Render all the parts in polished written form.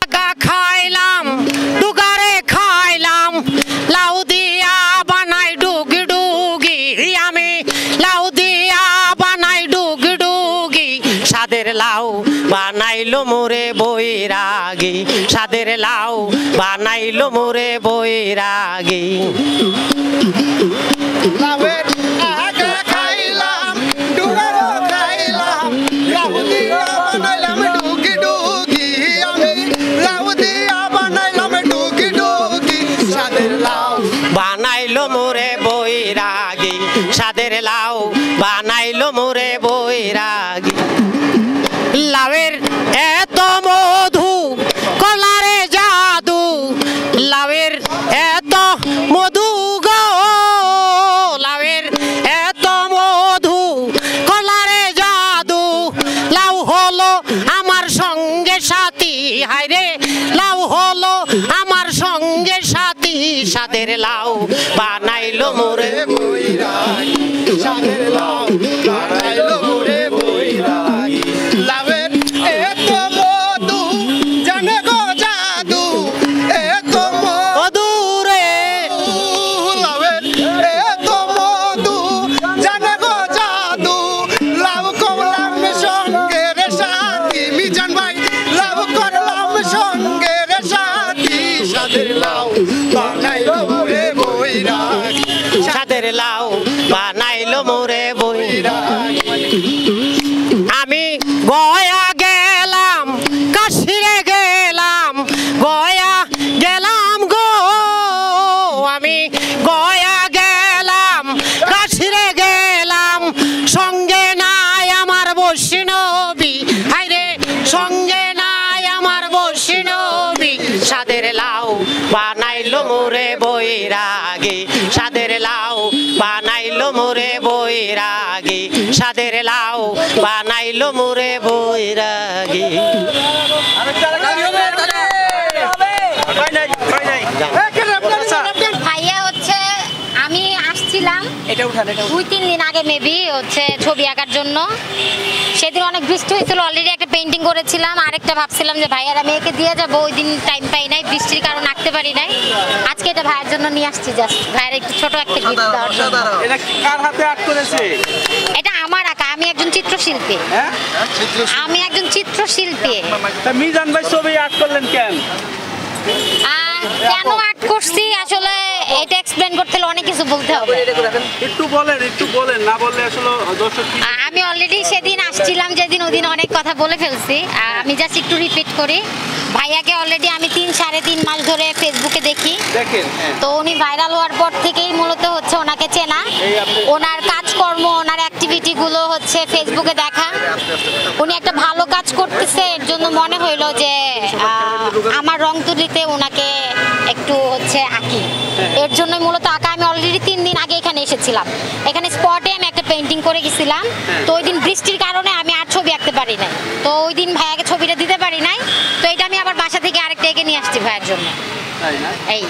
আগা খাইলাম ডুগারে খাইলাম লাউ দিয়া বানাই ডুগি ডুগি আমি লাউ দিয়া বানাই ডুগি ডুগি সাদের লাউ বানাইলো মোরে বৈরাগী সাদের লাউ বানাইলো মোরে বৈরাগী লাউয়ের আগা খাইলাম ডুগারও খাইলাম লাউ দিয়া বানাইলাম ডুগি ডুগি আমি লাউ দিয়া বানাইলাম ডুগি ডুগি সাদের লাউ বানাইলো মোরে বৈরাগী সাদের লাউ বানাইলো মোরে বৈরাগী লাউয়ের এত মধু কলারে জাদু লাউয়ের এত মধু গো লাউয়ের এত মধু কলারে জাদু লাউ হলো আমার সঙ্গে সাথী হায়রে লাউ হলো আমার সঙ্গে সাথী সাদের লাউ বানাইলো মোরে বৈরাগী সাদের লাউ বানাইলো মোরে বৈরাগী লাউয়ের এত মধু জানে গো জাদু এত মধু রে লাউয়ের এত মধু জানে গো জাদু লাউ করলাম সঙ্গে রে সাথী মিজান ভাই লাউ করলাম সঙ্গে রে সাথী সাদের লাউ বানাইলো মোরে বৈরাগী সাদের লাউ বানাইলো মোরে বৈরাগী আমি গয়া গেলাম কাশিরে গেলাম গয়া গেলাম গো আমি গয়া গেলাম কাশিরে গেলাম সঙ্গে নাই আমার বৈষ্ণবী হায়রে সঙ্গে নাই আমার বৈষ্ণবী সাদের লাউ বানাইলো মোরে বৈরাগী সাদের লাউ বানাইলো মোরে বৈরাগী সাদের লাউ বানাইলো মোরে বৈরাগী ভাইয়া হচ্ছে আমি আসছিলাম 2-3 দিন আগে মেবি হচ্ছে ছবি আঁকার জন্য সেদিন অনেক বৃষ্টি হয়েছিল অলরেডি একটা পেন্টিং করেছিলাম আরেকটা ভাবছিলাম যে ভাইয়ার আমি একে দিয়ে যাবো ওই দিন টাইম পাই নাই বৃষ্টির কারণে আঁকতে পারি নাই আজকে এটা ভাইয়ের জন্য নিয়ে আসছি জাস্ট ভাইয়ের একটু ছোট একটা গিফট দেওয়ার জন্য এটা কার হাতে আর্ট করেছে এটা আমার আঁকা আমি একজন চিত্রশিল্পী হ্যাঁ আমি একজন চিত্রশিল্পী তা মিজান ভাই ছবি আর্ট করলেন কেন কেন আর্ট করছি আসলে এটা এক্সপ্লেন করতে হলে অনেক কিছু বলতে হবে একটু বলেন না বললে আসলে দর্শক আমি অলরেডি সেদিন আসছিলাম যেদিন ওদিন অনেক কথা বলে ফেলছি আমি জাস্ট একটু রিপিট করি ভাইয়াকে অলরেডি আমি 3-3.5 মাস ধরে ফেসবুকে দেখি দেখেন তো উনি ভাইরাল হওয়ার পর থেকেই মূলত হচ্ছে ওনাকে চেনা ওনার কাজকর্ম ওনার অ্যাক্টিভিটি গুলো হচ্ছে ফেসবুকে দেখা উনি একটা ভালো কাজ করতেছে এর জন্য মনে হইলো যে আমার রং তুলিতে ওনাকে একটু হচ্ছে আঁকি এর জন্য মূলত আঁকা আমি অলরেডি 3 দিন আগে এখানে এসেছিলাম এখানে স্পটে আমি একটা পেন্টিং করে গেছিলাম তো ওই দিন বৃষ্টির কারণে আমি আর ছবি আঁকতে পারি নাই তো ওই দিন ভাইয়াকে ছবিটা দিতে পারি নাই তো এটা আমি আবার বাসা থেকে আরেকটা এঁকে নিয়ে আসছি ভাইয়ের জন্য তাই না এই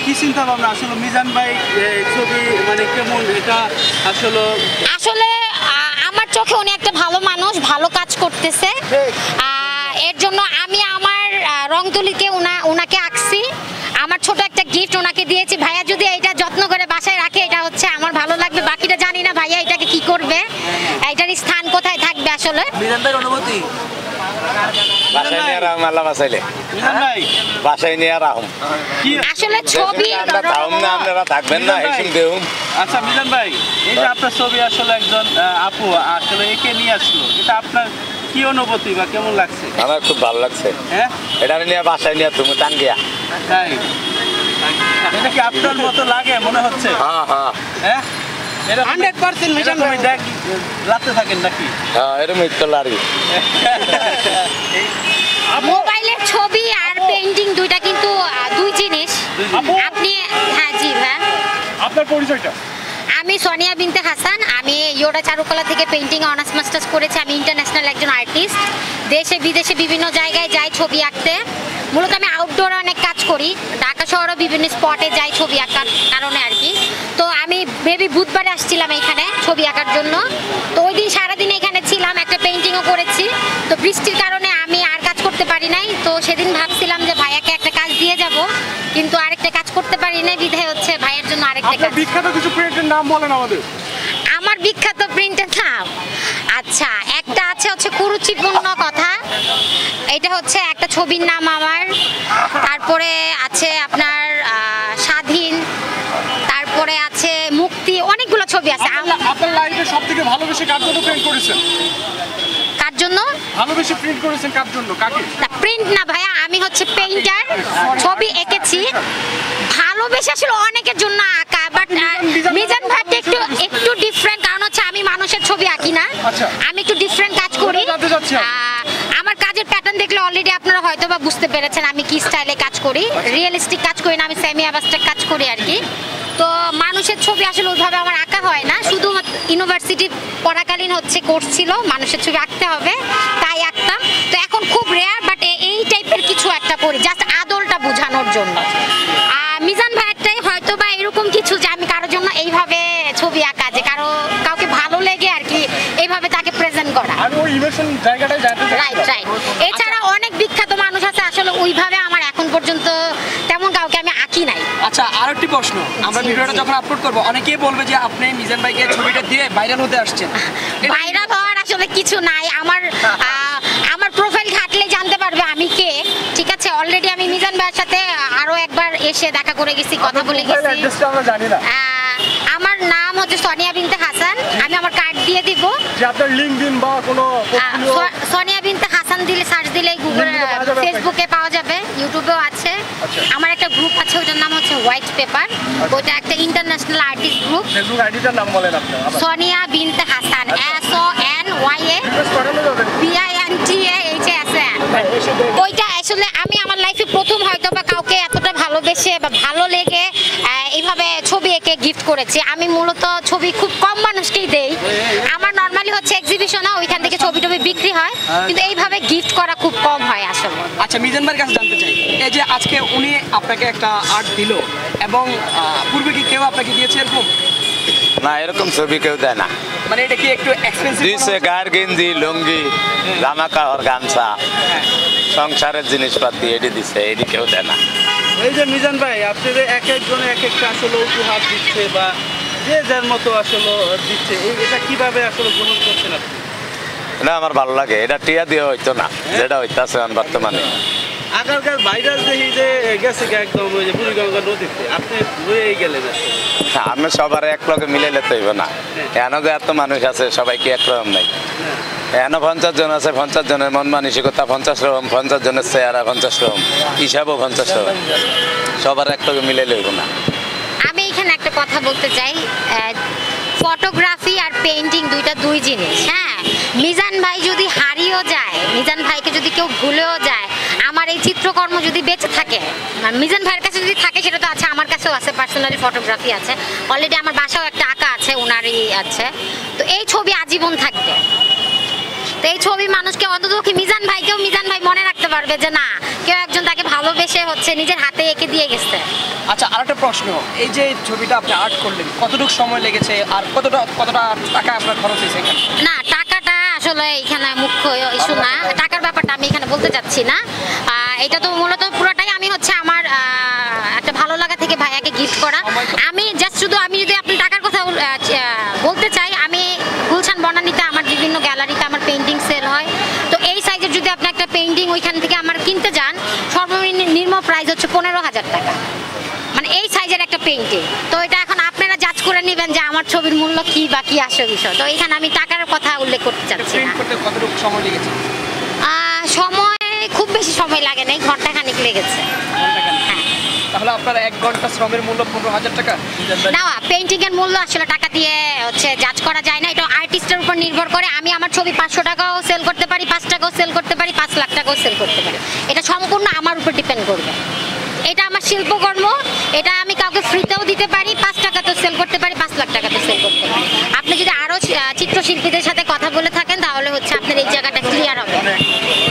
কি চিন্তা ভাবনা আসলে মিজান ভাই ছবি মানে কেমন এটা আসলে আমার চোখে উনি একটা ভালো মানুষ ভালো কাজ করতেছে এর জন্য আমি আমার রং তুলিকে ওনাকে আঁকছি আমার ছোট একটা গিফট ওনাকে দিয়েছি ভাইয়া যদি এটা যত্ন করে বাসায় রাখে এটা হচ্ছে আমার ভালো লাগবে বাকিটা জানি না ভাইয়া এটাকে কি করবে এটার স্থান কোথায় থাকবে আসলে মিজান ভাইয়ের অনুভূতি বাসায় নিয়ে রাখুন আল্লাহ বাঁচাইলে মিজান ভাই বাসায় নিয়ে রাখুন আসলে ছবি আমরা থাকুন না আপনারা থাকবেন না এসে দেউন আচ্ছা মিজান ভাই এই যে আপনার ছবি আসলে একজন আপু আসলে একে নিয়ে আসলো এটা আপনার কি অনুভূতি বা কেমন লাগছে আমার খুব ভালো লাগছে হ্যাঁ এটা নিয়ে বাসায় নিয়ে তুমি টান গিয়া তাই এটা কি আপনার মতো লাগে মনে হচ্ছে হ্যাঁ হ্যাঁ হ্যাঁ 100% মিজান ভাই দেখ রাতে থাকেন নাকি হ্যাঁ এরকম ইচ্ছা লাগে মোবাইলের ছবি আর পেইন্টিং দুইটা কিন্তু দুই জিনিস আপনি হ্যাঁ জি ভাই আপনার পরিচয়টা আমি সোনিয়া বিনতে হাসান আমি ইয়োডা চারুকলা থেকে পেইন্টিং অনার্স মাস্টার্স করেছি আমি ইন্টারন্যাশনাল একজন আর্টিস্ট দেশে বিদেশে বিভিন্ন জায়গায় যাই ছবি আঁকতে মূলত আমি আউটডোরে অনেক কাজ করি ঢাকা শহরে বিভিন্ন স্পটে যাই ছবি আঁকার কারণে আর কি তো আমি মেবি বুধবারে আসছিলাম এখানে ছবি আঁকার জন্য তো ওই দিন সারাদিন এখানে ছিলাম একটা পেইন্টিংও করেছি তো বৃষ্টির কারণে আমি আর কাজ করতে পারি নাই তো সেদিন ভাবছিলাম কিন্তু আরেকটা কাজ করতে পারি না, বিধায় হচ্ছে ভাইয়ের জন্য আরেকটা আপনার কাজ। বিখ্যাত কিছু প্রিন্টের নাম বলেন আমাদের। আমার বিখ্যাত প্রিন্টের নাম, আচ্ছা একটা আছে হচ্ছে কুরুচিপূর্ণ কথা, এটা হচ্ছে একটা ছবির নাম আমার। তারপরে আছে আপনার স্বাধীন, তারপরে আছে মুক্তি, অনেকগুলো ছবি আছে। আপনার লাইফে সবথেকে ভালোবেসে কার জন্য প্রিন্ট করেছেন? কার জন্য ভালোবেসে প্রিন্ট করেছেন কার জন্য, কাকে? প্রিন্ট না ভাইয়া, আমি হচ্ছে পেইন্টার, ছবি এঁকেছি। ভালোবেসে আসলে অনেকের জন্য আঁকা, বাট মিজান ভাইটা একটু ডিফারেন্ট, কারণ হচ্ছে আমি মানুষের ছবি আঁকি না, আমি একটু ডিফারেন্ট কাজ করি। আমার কাজের প্যাটার্ন দেখলে অলরেডি আপনারা হয়তো বা বুঝতে পেরেছেন আমি কি স্টাইলে কাজ করি। রিয়েলিস্টিক কাজ করি না, আমি সেমি অ্যাবস্ট্রাক্ট কাজ করি আর কি। তো মানুষের ছবি আসলে ওইভাবে আমার আঁকা হয় না, শুধু ইউনিভার্সিটি পড়াকালীন হচ্ছে কোর্স ছিল মানুষের ছবি আঁকতে হবে, তাই আঁকতাম। তো এখন খুব রেয়ার, বাট এই টাইপের কিছু একটা করি জাস্ট আদলটা বোঝানোর জন্য। মিজান ভাইয়েরটাই হয়তো বা এরকম কিছু যে আমি কারোর জন্য এইভাবে ছবি আঁকা, যে কাউকে ভালো লেগে আর কি এইভাবে তাকে প্রেজেন্ট করা। Right right. এছাড়া অনেক বিখ্যাত মানুষ আছে, আসলে ওইভাবে আমার এখন পর্যন্ত তেমন কাউকে আমি আঁকি নাই। আচ্ছা, আরেকটি প্রশ্ন, আমরা ভিডিওটা যখন আপলোড করব অনেকেই বলবে যে আপনি মিজান ভাইকে ছবিটা দিয়ে ভাইরাল হতে আসছেন। ভাইরাল হওয়ার আসলে কিছু নাই, আমার প্রোফাইল ঘাটলে জানতে পারবে আমি কে। ঠিক আছে, অলরেডি আমি মিজান ভাইয়ের সাথে আরো একবার এসে দেখা করে গেছি, কথা বলে গেছি। আমার নাম হচ্ছে সোনিয়া বিনতে হাসান, আমি আমার কার্ড দিয়ে দিব। আপনার লিঙ্কডইন বা কোনো সোনিয়া বিনতে হাসান দিলে সার্চ দিলে গুগল ফেসবুকে পাওয়া যাবে, ইউটিউবেও আছে। আমার একটা গ্রুপ আছে, ওটার নাম হচ্ছে হোয়াইট পেপার, ওটা একটা ইন্টারন্যাশনাল আর্টিস্ট গ্রুপ। ফেসবুক আইডিটার নাম বলেন আপনার। সোনিয়া বিনতে হাসান, SONYABINTAHASAN। ওইটা আসলে আমি আমার লাইফে প্রথম হয়তো বা কাউকে এতটা ভালোবেসে বা ভালো লেগে এইভাবে ছবি এঁকে গিফট করেছি। আমি মূলত ছবি খুব কম মানুষকেই দেই, আমার নর্মালি হচ্ছে এক্সিবিশনে ওইখান থেকে ছবি টবি বিক্রি হয়, কিন্তু এইভাবে গিফট করা খুব কম হয় আসলে। আচ্ছা, মিজান ভাইয়ের কাছে জানতে চাই, এই যে আজকে উনি আপনাকে একটা আর্ট দিল, এবং পূর্বে কি কেউ আপনাকে দিয়েছে এরকম? না, এরকম ছবি কেউ দেয় না। মানে এটা কি একটু এক্সপেন্সিভ? দিছে গায়ের গেঞ্জি, লুঙ্গি, জামা কাপড়, গামছা, সংসারের জিনিসপাতি এটি দিছে, এটি কেউ দেয় না। এই যে মিজান ভাই, আপনাদের এক একজনে এক একটা আসলে উপহার দিচ্ছে বা যে যার মতো আসলে দিচ্ছে, এটা কিভাবে আসলে গ্রহণ করছেন আপনি? এটা আমার ভালো লাগে, এটা টিয়া দিয়ে হইতো না, যেটা হইতাছে বর্তমানে। আগারকার ভাইরাস দেখি যে গেছে একদম ওই যে বুড়িগঙ্গা নদীতে, আপনি রয়ে গেলেন। আমি সবার এক লগে মিলাইলে তো হইব না, এন যে এত মানুষ আছে সবাই কি একরকম নাই। এন 50 জন আছে, 50 জনের মন মানসিকতা 50 রকম, 50 জনের চেহারা 50 রকম, হিসাবও 50 রকম, সবার এক লগে মিলাইলে হইব না। আমি এখানে একটা কথা বলতে চাই, ফটোগ্রাফি আর পেইন্টিং দুই জিনিস। হ্যাঁ, মিজান ভাই যদি হারিয়েও যায়, মিজান ভাইকে যদি কেউ ভুলেও যায়, আমার এই চিত্রকর্ম যদি বেঁচে থাকে, মিজান ভাইয়ের কাছে যদি থাকে, সেটা তো আছে, আমার কাছেও আছে, পার্সোনালি ফটোগ্রাফি আছে, অলরেডি আমার বাসাও একটা আঁকা আছে, ওনারই আছে। তো এই ছবি আজীবন থাকবে। তো এই ছবি মানুষকে অন্ততপক্ষে মিজান ভাই মনে রাখতে পারবে যে না, কেউ একজন তাকে ভালোবেসে হচ্ছে নিজের হাতে এঁকে দিয়ে গেছে। আচ্ছা, আরেকটা প্রশ্ন, এই যে ছবিটা আপনি আর্ট করলেন, কতটুকু সময় লেগেছে আর কতটা টাকা আপনার খরচ হয়েছে? না, টাকাটা আসলে এখানে মুখ্য ইস্যু না, টাকার ব্যাপারটা আমি এখানে বলতে চাচ্ছি না। এটা তো মূলত পুরোটাই আমি হচ্ছে আমার একটা ভালো লাগা থেকে ভাইয়াকে গিফট করা। আমি জাস্ট আমি যদি আপনি টাকার কথা বলতে চাই, আমি গুলশান বনানীতে আমার বিভিন্ন গ্যালারিতে আমার পেইন্টিং সেল হয়। তো এই সাইজের যদি আপনি একটা পেইন্টিং ওইখান থেকে আমার কিনতে যান, সর্বনিম্ন প্রাইস হচ্ছে 15,000 টাকা, মানে এই সাইজের একটা পেইন্টিং। তো এটা এখন আপনারা জাজ করে নেবেন যে আমার ছবির মূল্য কি বা কি আসে বিষয়। তো এখানে আমি টাকার কথা উল্লেখ করতে চাচ্ছি না। কতটুকু সময় লেগেছে? সময় খুব বেশি সময় লাগে নাই, ঘন্টাখানিক লেগেছে। তাহলে আপনার 1 ঘন্টা শ্রমের মূল্য 15,000 টাকা? না, পেইন্টিং এর মূল্য আসলে টাকা দিয়ে হচ্ছে জাজ করা যায় না, এটা আর্টিস্টের উপর নির্ভর করে। আমি আমার ছবি 500 টাকাও সেল করতে পারি, 5 টাকাও সেল করতে পারি, 5 লাখ টাকাও সেল করতে পারি, এটা সম্পূর্ণ আমার উপর ডিপেন্ড করবে। এটা আমার শিল্পকর্ম, এটা আমি কাউকে ফ্রিতেও দিতে পারি, 5 টাকাতেও সেল করতে পারি, 5 লাখ টাকাতেও সেল করতে পারি। আপনি যদি আরো চিত্রশিল্পীদের সাথে কথা বলে থাকেন, তাহলে হচ্ছে আপনার এই জায়গাটা ক্লিয়ার হবে।